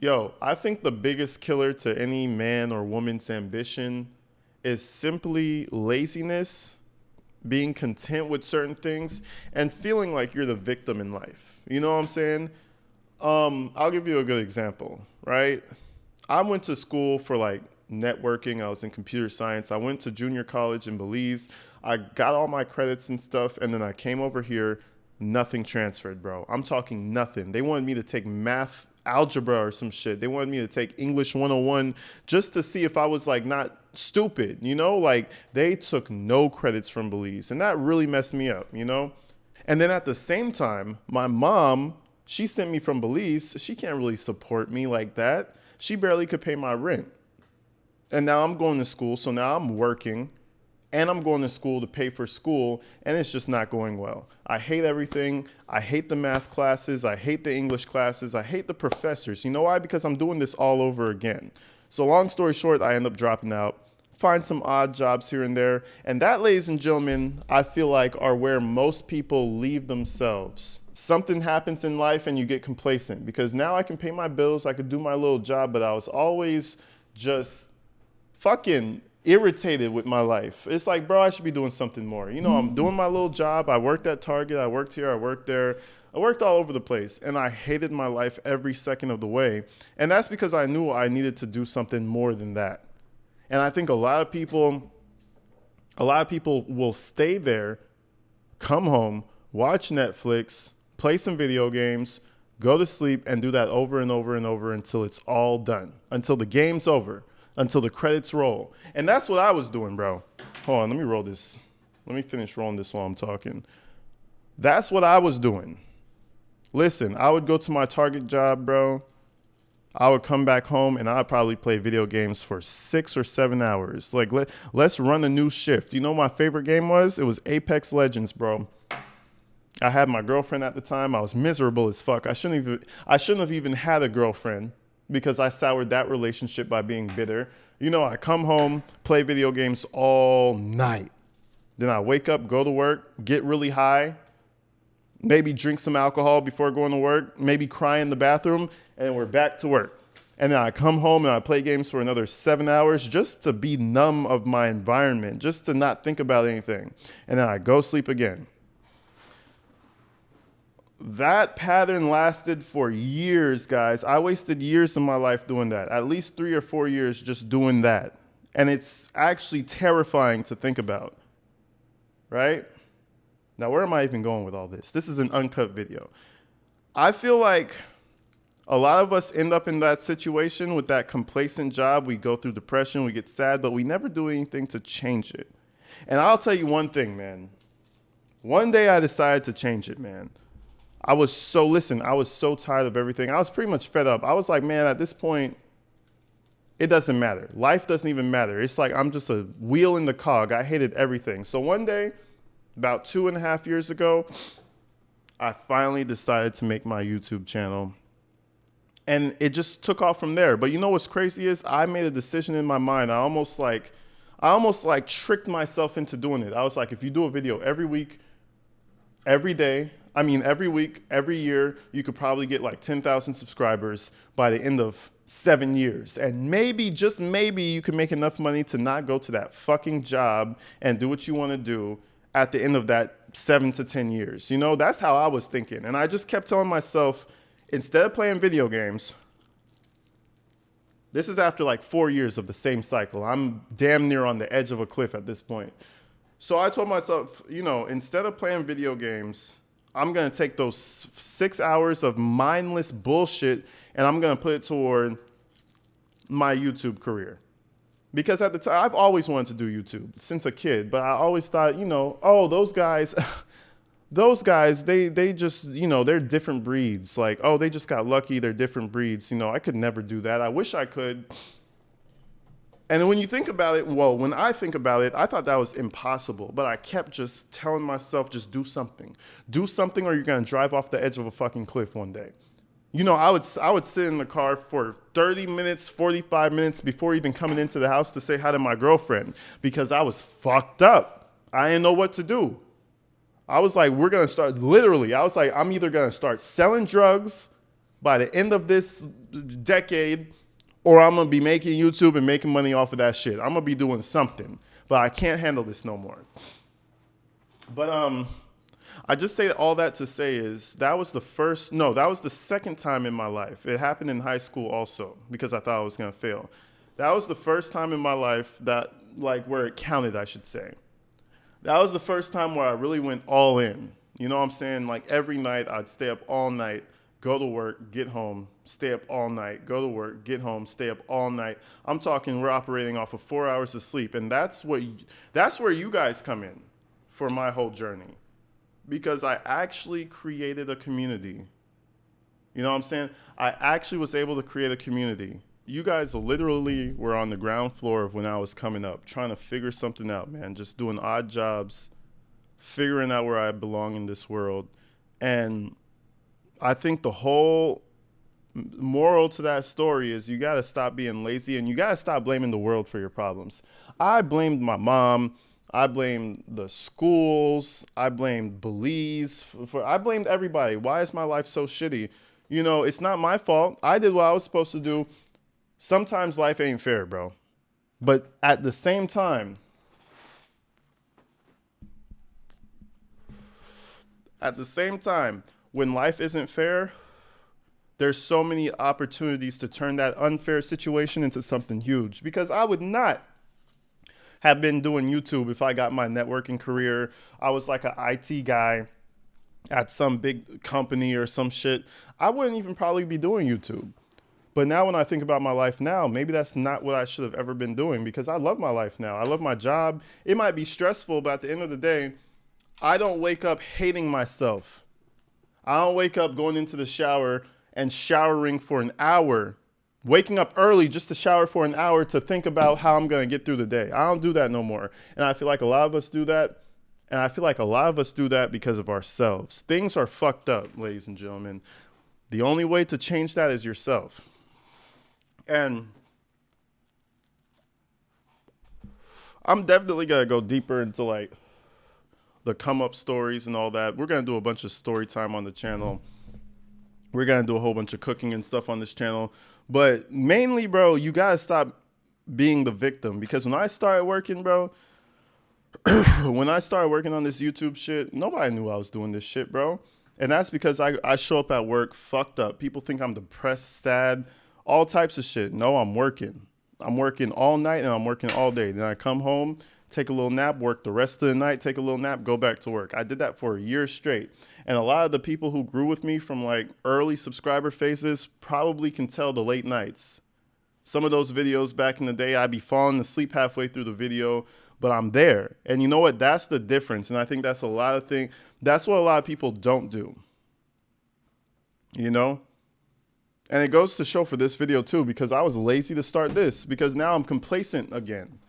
Yo, I think the biggest killer to any man or woman's ambition is simply laziness, being content with certain things, and feeling like you're the victim in life. You know what I'm saying? I'll give you a good example, right? I went to school for like networking. I was in computer science. I went to junior college in Belize. I got all my credits and stuff, and then I came over here. Nothing transferred, bro. I'm talking nothing. They wanted me to take math, algebra, or some shit. They wanted me to take English 101 just to see if I was like not stupid, you know? Like they took no credits from Belize, and that really messed me up, you know? And then at the same time, my mom, she sent me from Belize. She can't really support me like that. She barely could pay my rent. And now I'm going to school, so now I'm working and I'm going to school to pay for school, and it's just not going well. I hate everything. I hate the math classes. I hate the English classes. I hate the professors. You know why? Because I'm doing this all over again. So long story short, I end up dropping out, find some odd jobs here and there. And that, ladies and gentlemen, I feel like are where most people leave themselves. Something happens in life and you get complacent because now I can pay my bills. I could do my little job, but I was always just fucking irritated with my life. It's like, bro, I should be doing something more. You know, I'm doing my little job. I worked at Target. I worked here. I worked there. I worked all over the place, and I hated my life every second of the way. And that's because I knew I needed to do something more than that. And I think a lot of people will stay there, come home, watch Netflix, play some video games, go to sleep, and do that over and over and over until it's all done, until the game's over, until the credits roll. And that's what I was doing, bro. Hold on, let me roll this. Let me finish rolling this while I'm talking. That's what I was doing. Listen, I would go to my Target job, bro. I would come back home and I'd probably play video games for 6 or 7 hours. Like, let's run a new shift. You know what my favorite game was? It was Apex Legends, bro. I had my girlfriend at the time. I was miserable as fuck. I shouldn't have even had a girlfriend because I soured that relationship by being bitter. You know, I come home, play video games all night. Then I wake up, go to work, get really high, maybe drink some alcohol before going to work, maybe cry in the bathroom, and then we're back to work. And then I come home and I play games for another 7 hours just to be numb of my environment, just to not think about anything. And then I go sleep again. That pattern lasted for years, guys. I wasted years of my life doing that, at least 3 or 4 years just doing that. And it's actually terrifying to think about, right? Now, where am I even going with all this? This is an uncut video. I feel like a lot of us end up in that situation with that complacent job. We go through depression, we get sad, but we never do anything to change it. And I'll tell you one thing, man. One day I decided to change it, man. I was so tired of everything. I was pretty much fed up. I was like, man, at this point, it doesn't matter. Life doesn't even matter. It's like I'm just a wheel in the cog. I hated everything. So one day, about 2.5 years ago, I finally decided to make my YouTube channel. And it just took off from there. But you know what's crazy is I made a decision in my mind. I almost like tricked myself into doing it. I was like, if you do a video every week, every week, every year, you could probably get like 10,000 subscribers by the end of 7 years. And maybe, just maybe, you can make enough money to not go to that fucking job and do what you want to do at the end of that 7 to 10 years. You know, that's how I was thinking. And I just kept telling myself, instead of playing video games, this is after like 4 years of the same cycle. I'm damn near on the edge of a cliff at this point. So I told myself, you know, instead of playing video games, I'm going to take those 6 hours of mindless bullshit and I'm going to put it toward my YouTube career. Because at the time, I've always wanted to do YouTube since a kid, but I always thought, you know, oh, those guys, they just, you know, they're different breeds. Like, oh, they just got lucky. They're different breeds. You know, I could never do that. I wish I could. And when you think about it, well, when I think about it, I thought that was impossible, but I kept just telling myself, just do something. Do something or you're going to drive off the edge of a fucking cliff one day. You know, I would sit in the car for 30 minutes, 45 minutes before even coming into the house to say hi to my girlfriend because I was fucked up. I didn't know what to do. I was like, I'm either going to start selling drugs, by the end of this decade, or I'm gonna be making YouTube and making money off of that shit. I'm gonna be doing something, but I can't handle this no more. But I just say all that to say is that was the first, no, that was the second time in my life. It happened in high school also because I thought I was gonna fail. That was the first time in my life that, like, where it counted, I should say. That was the first time where I really went all in. You know what I'm saying? Like every night I'd stay up all night, go to work, get home, stay up all night, go to work, get home, stay up all night. I'm talking we're operating off of 4 hours of sleep, and that's where you guys come in for my whole journey. Because I actually created a community. You know what I'm saying? I actually was able to create a community. You guys literally were on the ground floor of when I was coming up, trying to figure something out, man. Just doing odd jobs, figuring out where I belong in this world. And I think the whole moral to that story is you got to stop being lazy and you got to stop blaming the world for your problems. I blamed my mom. I blamed the schools. I blamed Belize. I blamed everybody. Why is my life so shitty? You know, it's not my fault. I did what I was supposed to do. Sometimes life ain't fair, bro. But at the same time, when life isn't fair, there's so many opportunities to turn that unfair situation into something huge. Because I would not have been doing YouTube if I got my networking career. I was like an IT guy at some big company or some shit. I wouldn't even probably be doing YouTube. But now when I think about my life now, maybe that's not what I should have ever been doing because I love my life now. I love my job. It might be stressful, but at the end of the day, I don't wake up hating myself. I don't wake up going into the shower and showering for an hour, waking up early just to shower for an hour to think about how I'm going to get through the day. I don't do that no more. And I feel like a lot of us do that. And I feel like a lot of us do that because of ourselves. Things are fucked up, ladies and gentlemen. The only way to change that is yourself. And I'm definitely going to go deeper into like the come up stories and all that. We're going to do a bunch of story time on the channel. We're going to do a whole bunch of cooking and stuff on this channel. But mainly, bro, you got to stop being the victim. Because when I started working, bro, when I started working on this YouTube shit, nobody knew I was doing this shit, bro. And that's because I show up at work fucked up. People think I'm depressed, sad, all types of shit. No, I'm working. I'm working all night and I'm working all day. Then I come home, take a little nap, work the rest of the night, take a little nap, go back to work. I did that for a year straight. And a lot of the people who grew with me from like early subscriber phases probably can tell the late nights. Some of those videos back in the day, I'd be falling asleep halfway through the video, but I'm there. And you know what? That's the difference. And I think that's a lot of things. That's what a lot of people don't do. You know? And it goes to show for this video too, because I was lazy to start this, because now I'm complacent again.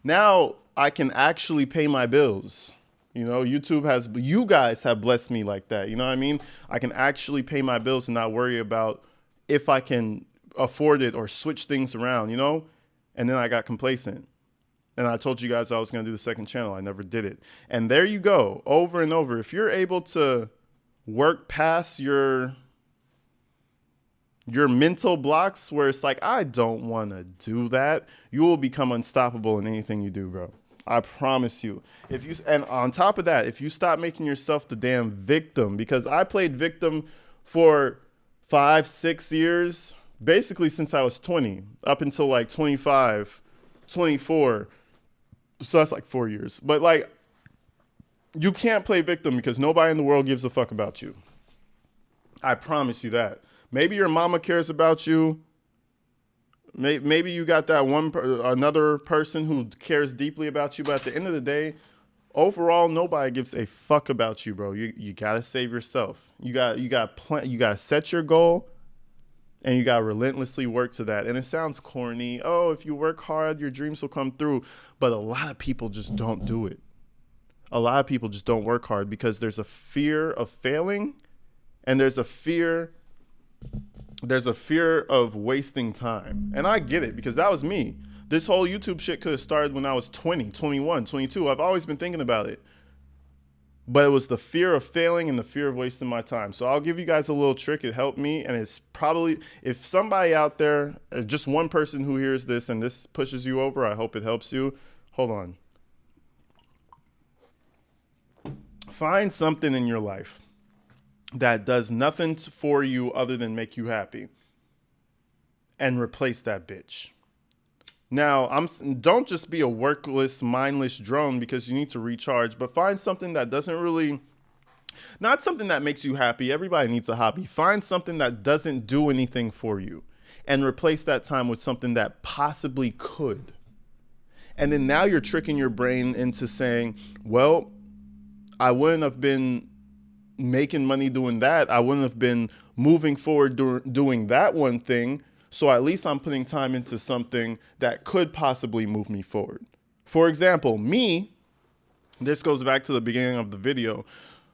Now I can actually pay my bills. You know, you guys have blessed me like that. You know what I mean? I can actually pay my bills and not worry about if I can afford it or switch things around, you know? And then I got complacent. And I told you guys I was going to do the second channel. I never did it. And there you go, over and over. If you're able to work past your mental blocks where it's like, I don't want to do that, you will become unstoppable in anything you do, bro. I promise you. And on top of that, if you stop making yourself the damn victim, because I played victim for 5-6 years, basically since I was 20 up until like 25, 24. So that's like 4 years. But like, you can't play victim because nobody in the world gives a fuck about you. I promise you that. Maybe your mama cares about you. Maybe you got that another person who cares deeply about you. But at the end of the day, overall, nobody gives a fuck about you, bro. You gotta save yourself. You gotta set your goal, and you gotta relentlessly work to that. And it sounds corny. Oh, if you work hard, your dreams will come through. But a lot of people just don't do it. A lot of people just don't work hard because there's a fear of failing, and there's a fear of wasting time. And I get it because that was me. This whole YouTube shit could have started when I was 20, 21, 22. I've always been thinking about it. But it was the fear of failing and the fear of wasting my time. So I'll give you guys a little trick. It helped me. And it's probably, if somebody out there, just one person who hears this and this pushes you over, I hope it helps you. Hold on. Find something in your life that does nothing for you other than make you happy, and replace that bitch. Now, don't just be a workless, mindless drone because you need to recharge, but find something that doesn't really, not something that makes you happy. Everybody needs a hobby. Find something that doesn't do anything for you and replace that time with something that possibly could. And then now you're tricking your brain into saying, well, I wouldn't have been making money doing that. I wouldn't have been moving forward doing that one thing. So at least I'm putting time into something that could possibly move me forward. For example, this goes back to the beginning of the video.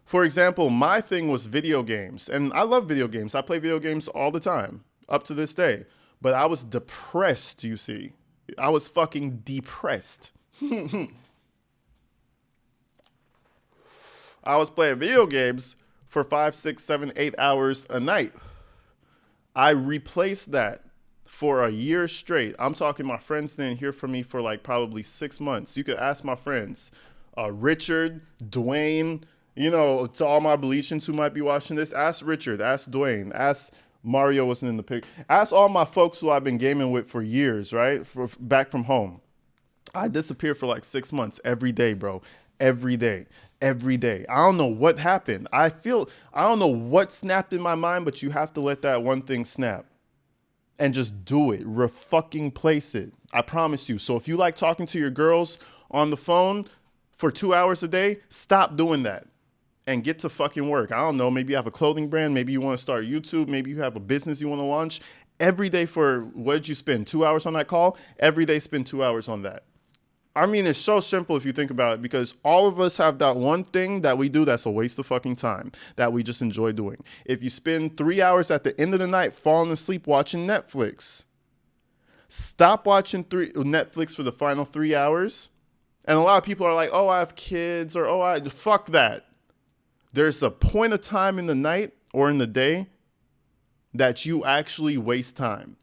For example, my thing was video games. And I love video games. I play video games all the time, up to this day. But I was depressed, you see. I was fucking depressed. I was playing video games for 5, 6, 7, 8 hours a night. I replaced that for a year straight. I'm talking my friends didn't hear from me for like probably 6 months. You could ask my friends, Richard, Dwayne, to all my Belicians who might be watching this, ask Richard, ask Dwayne, ask Mario wasn't in the pic. Ask all my folks who I've been gaming with for years, right? Back from home. I disappeared for like 6 months every day, bro. Every day. I don't know what happened. I don't know what snapped in my mind, but you have to let that one thing snap and just do it. Fucking place it. I promise you. So if you like talking to your girls on the phone for 2 hours a day, stop doing that and get to fucking work. I don't know. Maybe you have a clothing brand. Maybe you want to start YouTube. Maybe you have a business you want to launch. Every day what did you spend? 2 hours on that call? Every day spend 2 hours on that. I mean, it's so simple if you think about it, because all of us have that one thing that we do that's a waste of fucking time that we just enjoy doing. If you spend 3 hours at the end of the night falling asleep watching Netflix, stop watching Netflix for the final 3 hours. And a lot of people are like, oh, I have kids, or fuck that. There's a point of time in the night or in the day that you actually waste time.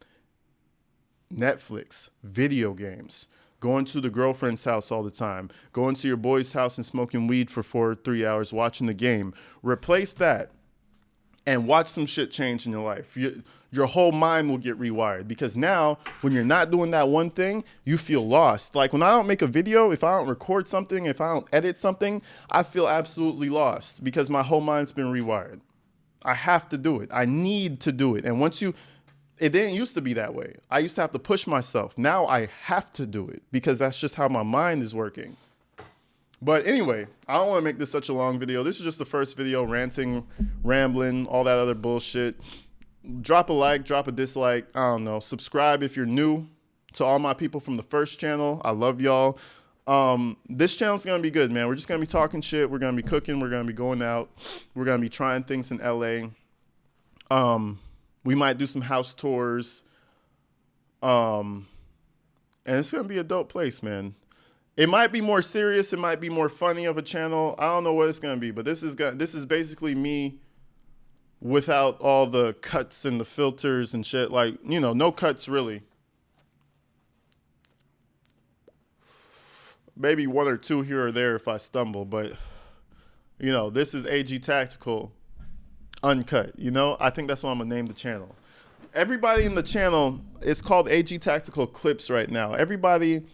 Netflix, video games, going to the girlfriend's house all the time, going to your boy's house and smoking weed for 3 hours, watching the game. Replace that and watch some shit change in your life. Your whole mind will get rewired, because now when you're not doing that one thing, you feel lost. Like when I don't make a video, if I don't record something, if I don't edit something, I feel absolutely lost because my whole mind's been rewired. I have to do it. I need to do it. And it didn't used to be that way. I used to have to push myself. Now I have to do it because that's just how my mind is working. But anyway, I don't want to make this such a long video. This is just the first video, ranting, rambling, all that other bullshit. Drop a like, drop a dislike. I don't know. Subscribe if you're new. To all my people from the first channel, I love y'all. This channel's going to be good, man. We're just going to be talking shit. We're going to be cooking. We're going to be going out. We're going to be trying things in LA. We might do some house tours. And it's going to be a dope place, man. It might be more serious. It might be more funny of a channel. I don't know what it's going to be, but this is basically me without all the cuts and the filters and shit. Like, no cuts really. Maybe one or two here or there if I stumble, but this is AG Tactical Uncut. I think that's what I'm going to name the channel. Everybody in the channel, it's called AG Tactical Clips right now. Everybody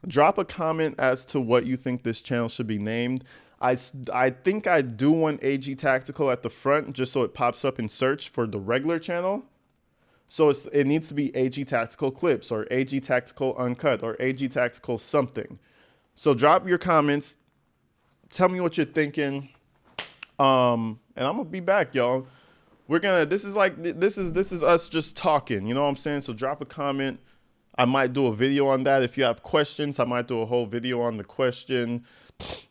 drop a comment as to what you think this channel should be named. I think I do want AG Tactical at the front just so it pops up in search for the regular channel. So it needs to be AG Tactical Clips or AG Tactical Uncut or AG Tactical something. So drop your comments. Tell me what you're thinking. And I'm gonna be back, y'all. This is us just talking. You know what I'm saying? So drop a comment. I might do a video on that. If you have questions, I might do a whole video on the question.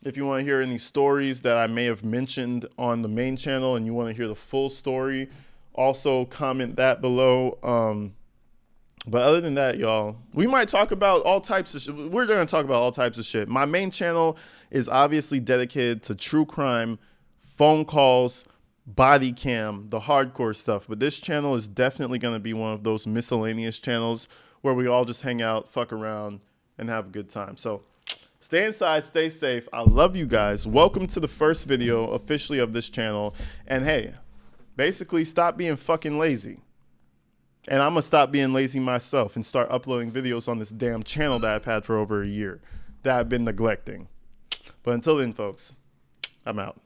If you want to hear any stories that I may have mentioned on the main channel and you want to hear the full story, also comment that below. But other than that, y'all, we might talk about all types of shit. We're going to talk about all types of shit. My main channel is obviously dedicated to true crime, phone calls, body cam, the hardcore stuff. But this channel is definitely going to be one of those miscellaneous channels where we all just hang out, fuck around, and have a good time. So stay inside, stay safe. I love you guys. Welcome to the first video officially of this channel. And hey, basically stop being fucking lazy. And I'm going to stop being lazy myself and start uploading videos on this damn channel that I've had for over a year that I've been neglecting. But until then, folks, I'm out.